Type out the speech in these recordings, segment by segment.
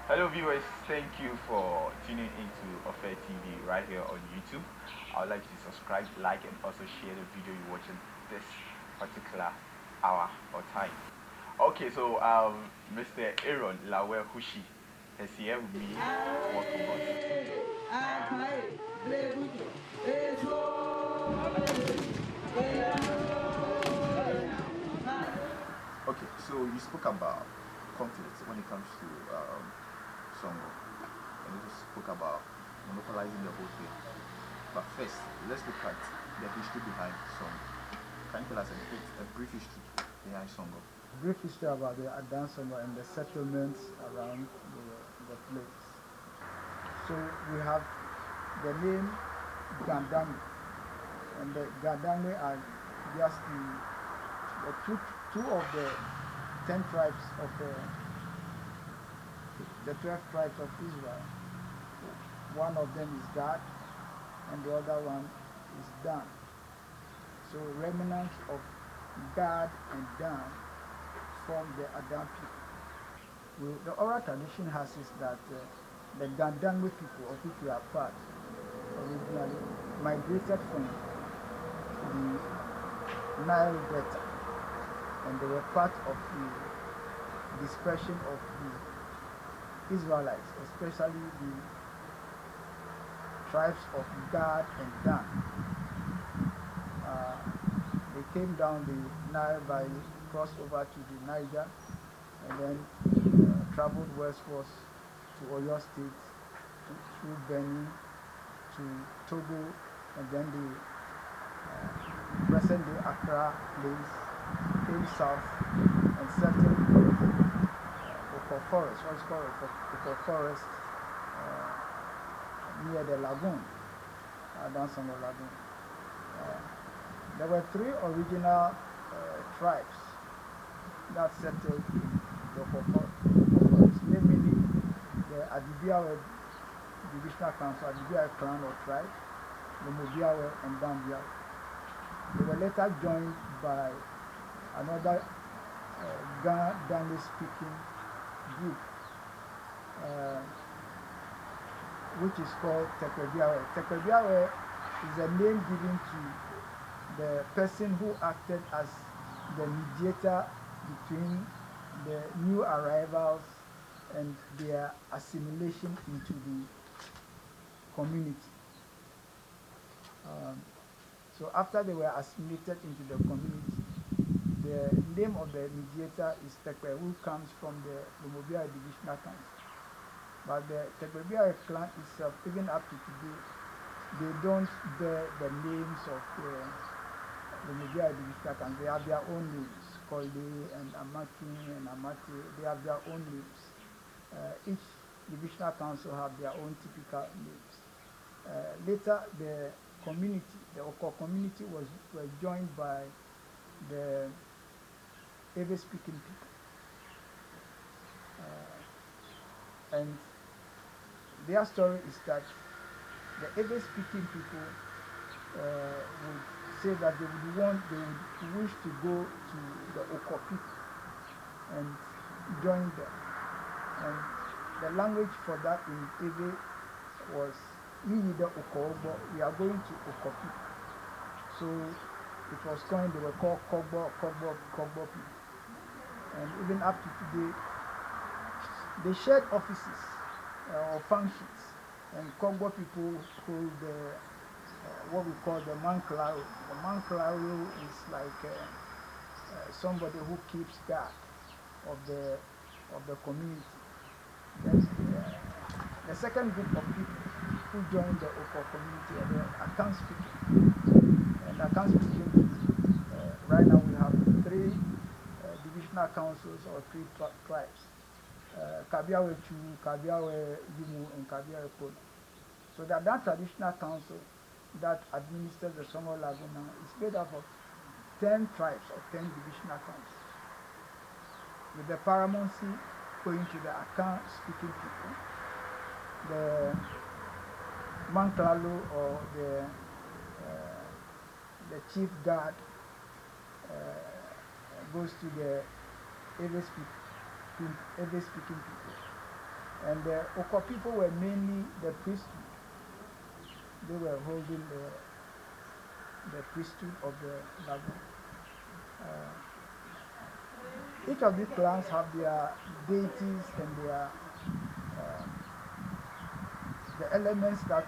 Hello viewers, thank you for tuning into Offer TV right here on YouTube. I would like you to subscribe, like, and also share the video you're watching this particular hour or time. Okay, so Mr. Aaron Lawe Hushi is here with me to welcome us. Okay, so you spoke about conflicts when it comes to Songor, and you just spoke about monopolizing the whole thing. But first, let's look at the history behind Songor. Can you tell us a brief history behind Songor? Brief history about the Adan Songor and the settlements around the place. So we have the name Gandami, and the Gandami are just the two of the 10 tribes of the 12 tribes of Israel. One of them is Gad, and the other one is Dan. So remnants of Gad and Dan form the Adan people. The oral tradition has is that the Gandangwe people, of which we are part, originally migrated from the Nile Delta, and they were part of the dispersion of the Israelites, especially the tribes of Gad and Dan. They came down the Nile by crossed over to the Niger, and then traveled westwards to Oyo State, through Benin to Togo, and then the present-day Accra place, came south and settled in Oko Forest, what's called Oko Forest, near the lagoon, Adan Songor Lagoon. There were three original tribes that settled in the Oko Forest, namely the Adibiawe Divisional Council, Adibiawe clan or tribe, the Mobiawe and Dambiawe. They were later joined by another Gandangwe speaking group, which is called Tekwebiawe. Tekwebiawe is a name given to the person who acted as the mediator between the new arrivals and their assimilation into the community. So after they were assimilated into the community, the name of the mediator is Tekwe, who comes from the Mobile Divisional Council. But the Tekwe clan itself, even up to today, they don't bear the names of the Mobile Divisional Council. They have their own names, Kolde and Amaki and Amate. They have their own names. Each Divisional Council have their own typical names. Later, the community, the Oko community, was joined by the Ewe-speaking people, and their story is that the Ewe-speaking people would say that they would wish to go to the Oko people and join them, and the language for that in Ewe was the Oko, but we are going to Oko people. So it was coined, they were called Kogbo people. And even up to today, they shared offices or functions. And Kogbo people hold what we call the Manklaro. The Manklaro is like somebody who keeps guard of the community. Then the second group of people who joined the Oko community are the account speaking. And account speaking, right now we have three divisional councils or three tribes. Kabiawe Chu, Kabiawe Yimu, and Kabiawe Kono. So that traditional council that administers the Songor Laguna is made up of 10 tribes or 10 divisional councils, with the paramountcy going to the account speaking people. The Manklalo, or the chief guard, goes to the Ewe-speaking people. And the Oko people were mainly the priesthood. They were holding the priesthood of the lagoon. Each of these clans have their deities and uh, the elements that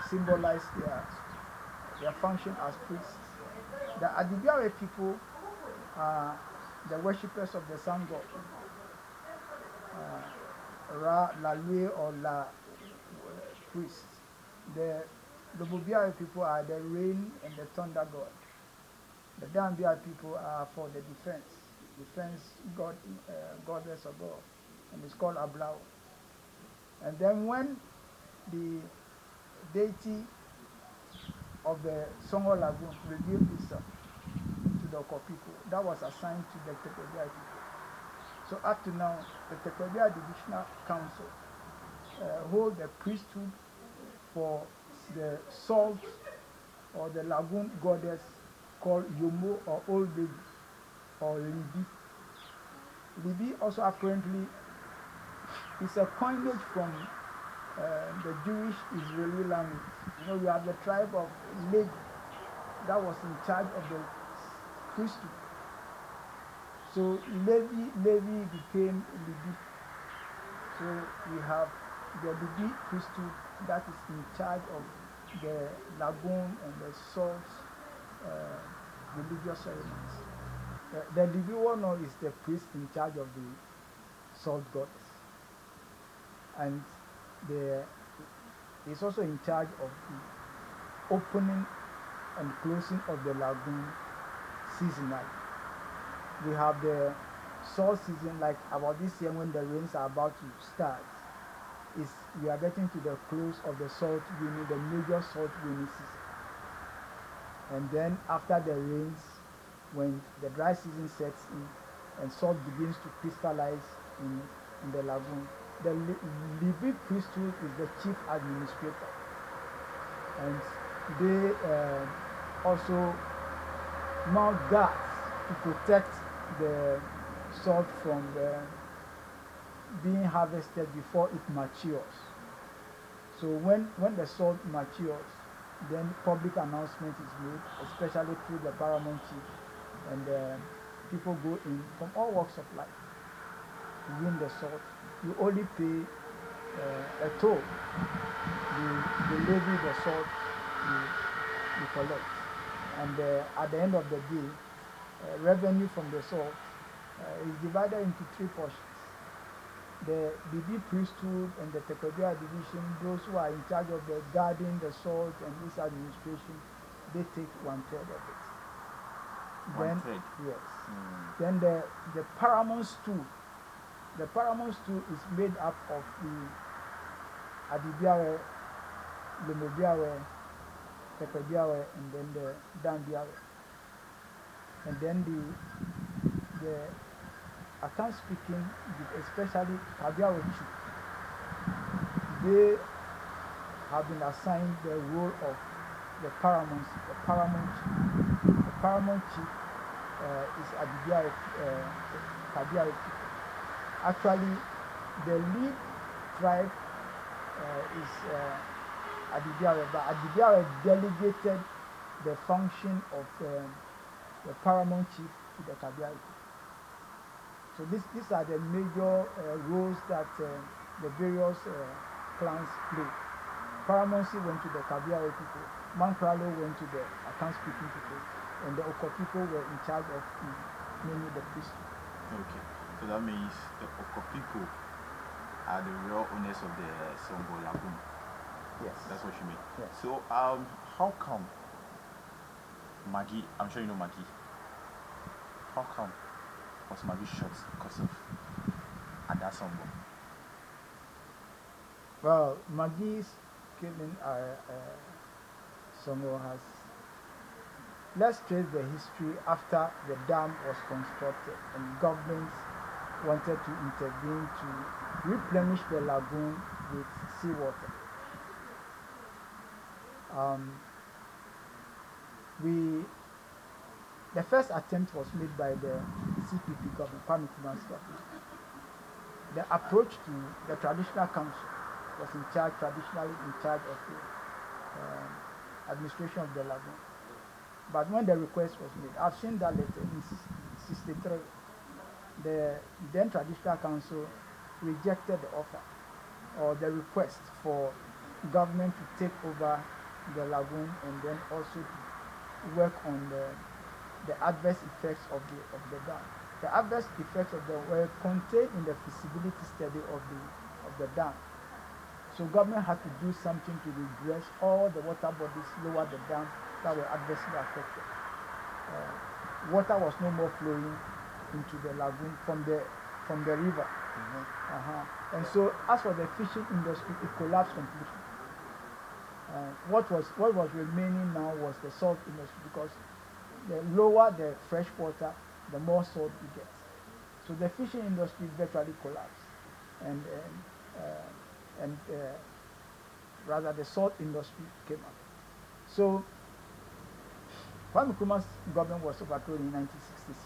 symbolize their function as priests. The Adibiawe people are the worshippers of the sun god, Ra, La Lue, or La priests. The Lobobiawe people are the rain and the thunder god. The Dambia people are for the defense god, goddess of God, and it's called Ablao. And then when the deity of the Songor Lagoon revealed itself to the Oko people, that was assigned to the Tekwebia people. So up to now, the Tekwebia Divisional Council hold the priesthood for the salt or the lagoon goddess called Yomo or Old Baby or Libi. Libi also apparently is a coinage from the Jewish Israeli language. You know, we have the tribe of Levi that was in charge of the priesthood. So Levi became Libi. So we have the Libi priesthood that is in charge of the lagoon and the salt religious ceremonies. The Libi one is the priest in charge of the salt goddess, and the is also in charge of the opening and closing of the lagoon seasonally. We have the salt season, like about this year when the rains are about to start. We are getting to the close of the salt rainy, the major salt rainy season. And then after the rains, when the dry season sets in and salt begins to crystallize in the lagoon, the Levi priesthood is the chief administrator. And they also mount guards to protect the salt from being harvested before it matures. So when the salt matures, then public announcement is made, especially through the paramount chief, and people go in from all walks of life to win the salt. You only pay a toll. You levy the salt you collect, and at the end of the day, revenue from the salt is divided into three portions. The Bibi priesthood and the Tekwebia division, those who are in charge of the guarding the salt and this administration, they take 1/3 of it. One third? Yes. Then the paramount stool. The paramount stool is made up of the Adibiawe, Lemobiawe, Tekwebiawe, and then the Dambiawe. And then the I can't speak in, especially Kabiawe chief. They have been assigned the role of the paramount chief. The paramount chief is Adibiawe, Kabiawe chief. Actually, the lead tribe is Adibiawe, but Adibiawe delegated the function of the paramount chief to the Kabiawe chief. So these are the major roles that the various clans play. Paramountcy went to the Kabiawe people, Mankralo went to the Akan-speaking people, and the Oko people were in charge of mainly the priesthood. Okay, so that means the Oko people are the real owners of the Songor Lagoon. Yes. That's what you mean. Yes. So how come Maggie, I'm sure you know Maggie, how come was Maggie shot because of Adasombo? Well, Magi's killing Songor has. Let's trace the history after the dam was constructed and governments wanted to intervene to replenish the lagoon with seawater. The first attempt was made by the CPP government, Kwame Nkrumah's government. the approach to the traditional council was traditionally in charge of the administration of the lagoon. But when the request was made, I've seen that letter in 63, the then traditional council rejected the offer or the request for government to take over the lagoon and then also to work on the adverse effects of the dam. The adverse effects of the were contained in the feasibility study of the dam. So government had to do something to redress all the water bodies lower the dam that were adversely affected. Water was no more flowing into the lagoon from the river. And so as for the fishing industry, it collapsed completely. What was remaining now was the salt industry, because the lower the fresh water, the more salt you get. So the fishing industry virtually collapsed, and rather the salt industry came up. So Kwame Nkrumah's government was overthrown in 1966.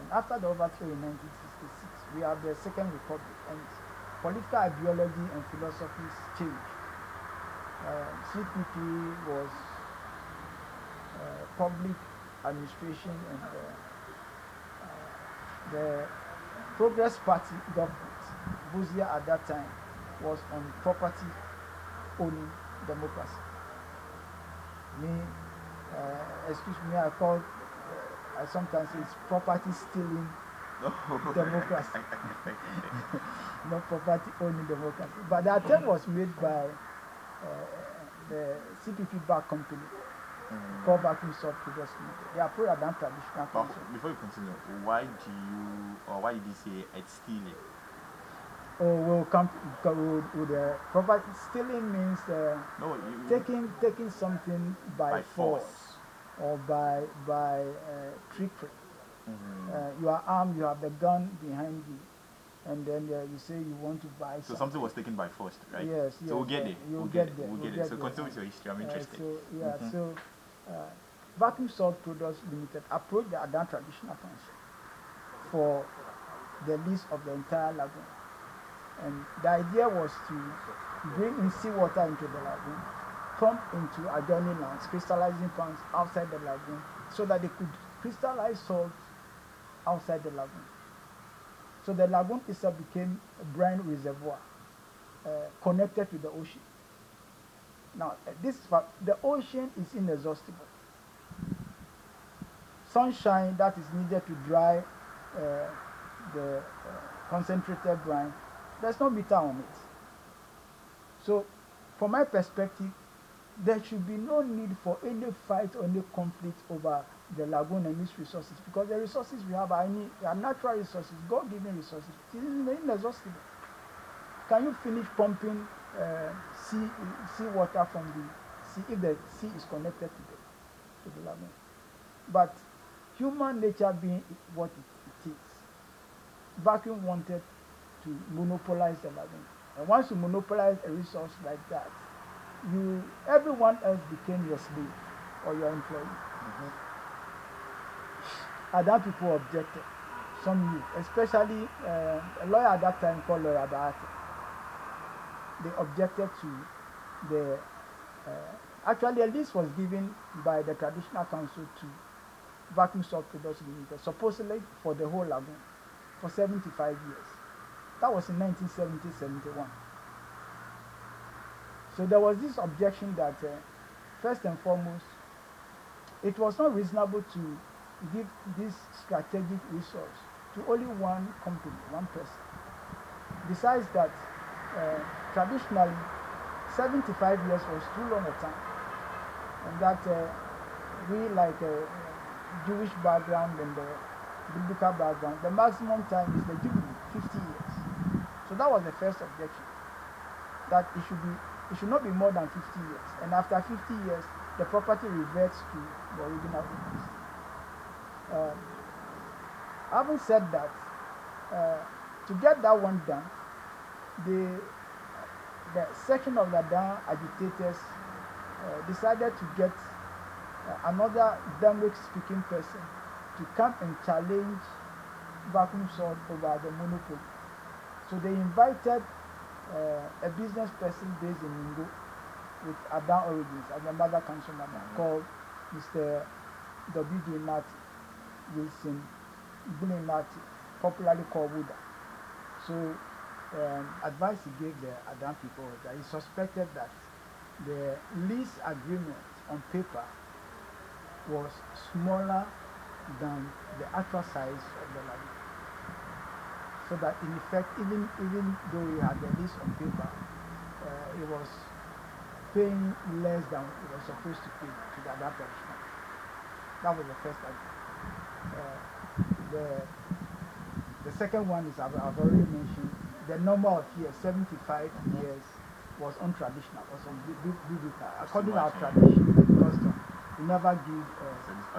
And after the overthrow in 1966, we have the Second Republic, and political ideology and philosophies changed. CPP was public administration, and the Progress Party government, Buzia at that time, was on property owning democracy. Excuse me, I sometimes say it's property stealing democracy. Not property owning democracy. But the attempt was made by the CPP backed company called Vacuum Salt Production Limited. They are pro-Adam traditional council. Before you continue, why did you say it's stealing? Oh, we'll come with property stealing means taking something by force or by trickery. You are armed, you have the gun behind you, and then you say you want to buy something. So something was taken by force, right? Yes. So we'll get there. We'll get there. So continue with your history. I'm interested. So Vacuum Salt Products Limited approached the Adam Traditional Council for the lease of the entire lagoon. And the idea was to bring in seawater into the lagoon, pump into adjoining lands, crystallizing ponds outside the lagoon, so that they could crystallize salt outside the lagoon. So the lagoon itself became a brine reservoir connected to the ocean. Now, the ocean is inexhaustible. Sunshine that is needed to dry the concentrated brine, there's no meter on it. So, from my perspective, there should be no need for any fight or any conflict over the lagoon and its resources, because the resources we have are natural resources, God-given resources. It is inexhaustible. Can you finish pumping sea water from the sea if the sea is connected to the lagoon? But human nature being what it is, Vacuum wanted to monopolize the lagoon. And once you monopolize a resource like that, everyone else became your slave or your employee. Other people objected, some youth, especially a lawyer at that time called Lawyer Bahati. They objected to the, actually a list was given by the Traditional Council to Vacuum Salt Products Limited, supposedly for the whole lagoon, for 75 years. That was in 1970-71. So there was this objection that, first and foremost, it was not reasonable to give this strategic resource to only one company, one person. Besides that, traditionally, 75 years was too long a time. And that we, like Jewish background and the biblical background, the maximum time is the Jubilee, 50 years. So that was the first objection, that it should not be more than 50 years. And after 50 years, the property reverts to the original owners. Having said that, to get that one done, the section of the dam agitators decided to get another Denwick-speaking person to come and challenge Vacuum Salt over the monopoly. So they invited a business person based in Mingo with Adan origins as a mother council member called Mr. W.D. Marty Wilson Bully Marty, popularly called Buddha. So advice he gave the Adan people was that he suspected that the lease agreement on paper was smaller than the actual size of the lagoon. So that in effect, even though he had the lease on paper, he was paying less than he was supposed to pay to the Adan traditional. That was the first agreement. The second one is I've already mentioned. The number of years, 75 years, was untraditional, was biblical. According to our tradition and custom, we never give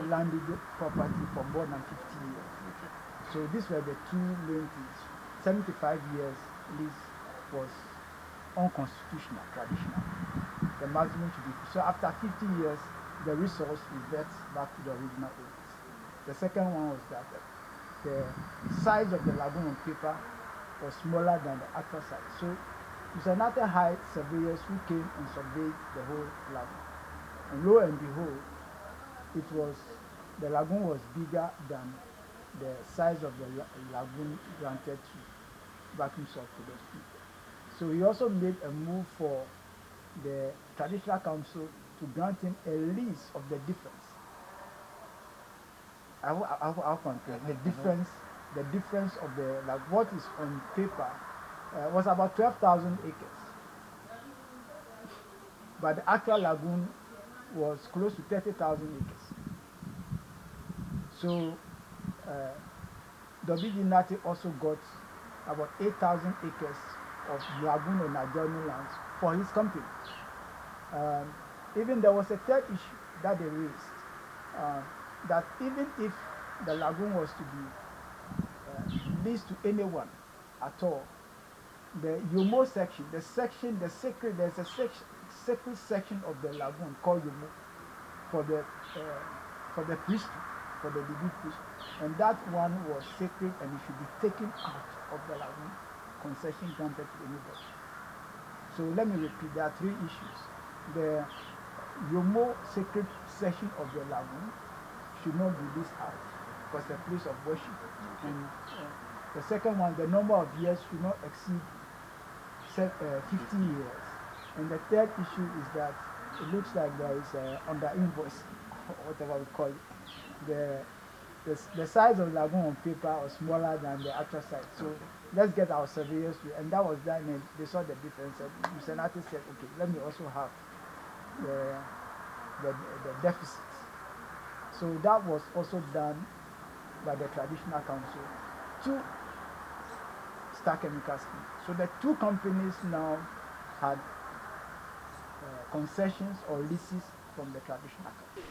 landed property for more than 50 years. So these were the two main things. 75 years lease was unconstitutional, traditional. The maximum should be. So after 50 years, the resource reverts back to the original owners. The second one was that the size of the lagoon on paper was smaller than the actual size. So Mr. Nate hired surveyors who came and surveyed the whole lagoon. And lo and behold, the lagoon was bigger than the size of the lagoon granted to vacuum salt to those people. So he also made a move for the traditional council to grant him a lease of the difference. I'll compare the difference of what is on paper was about 12,000 acres, but the actual lagoon was close to 30,000 acres. So W.D. Nati also got about 8,000 acres of lagoon and adjoining lands for his company. Even there was a third issue that they raised, that even if the lagoon was to be leased to anyone at all, the Yomo section, there's a sacred section of the lagoon called Yomo for the priesthood, for the Dibi priesthood, and that one was sacred and it should be taken out of the lagoon concession granted to anybody. So let me repeat, there are three issues. The Yomo sacred section of the lagoon should not be leased out because it's a place of worship. And the second one, the number of years should not exceed 50 years. And the third issue is that it looks like there is under invoice, whatever we call it. The size of the lagoon on paper was smaller than the actual size. So let's get our surveyors to, and that was done, and they saw the difference. And Mr. Nati said, okay, let me also have the deficit. So that was also done by the traditional council to Star Chemical Scheme. So the two companies now had concessions or leases from the traditional council.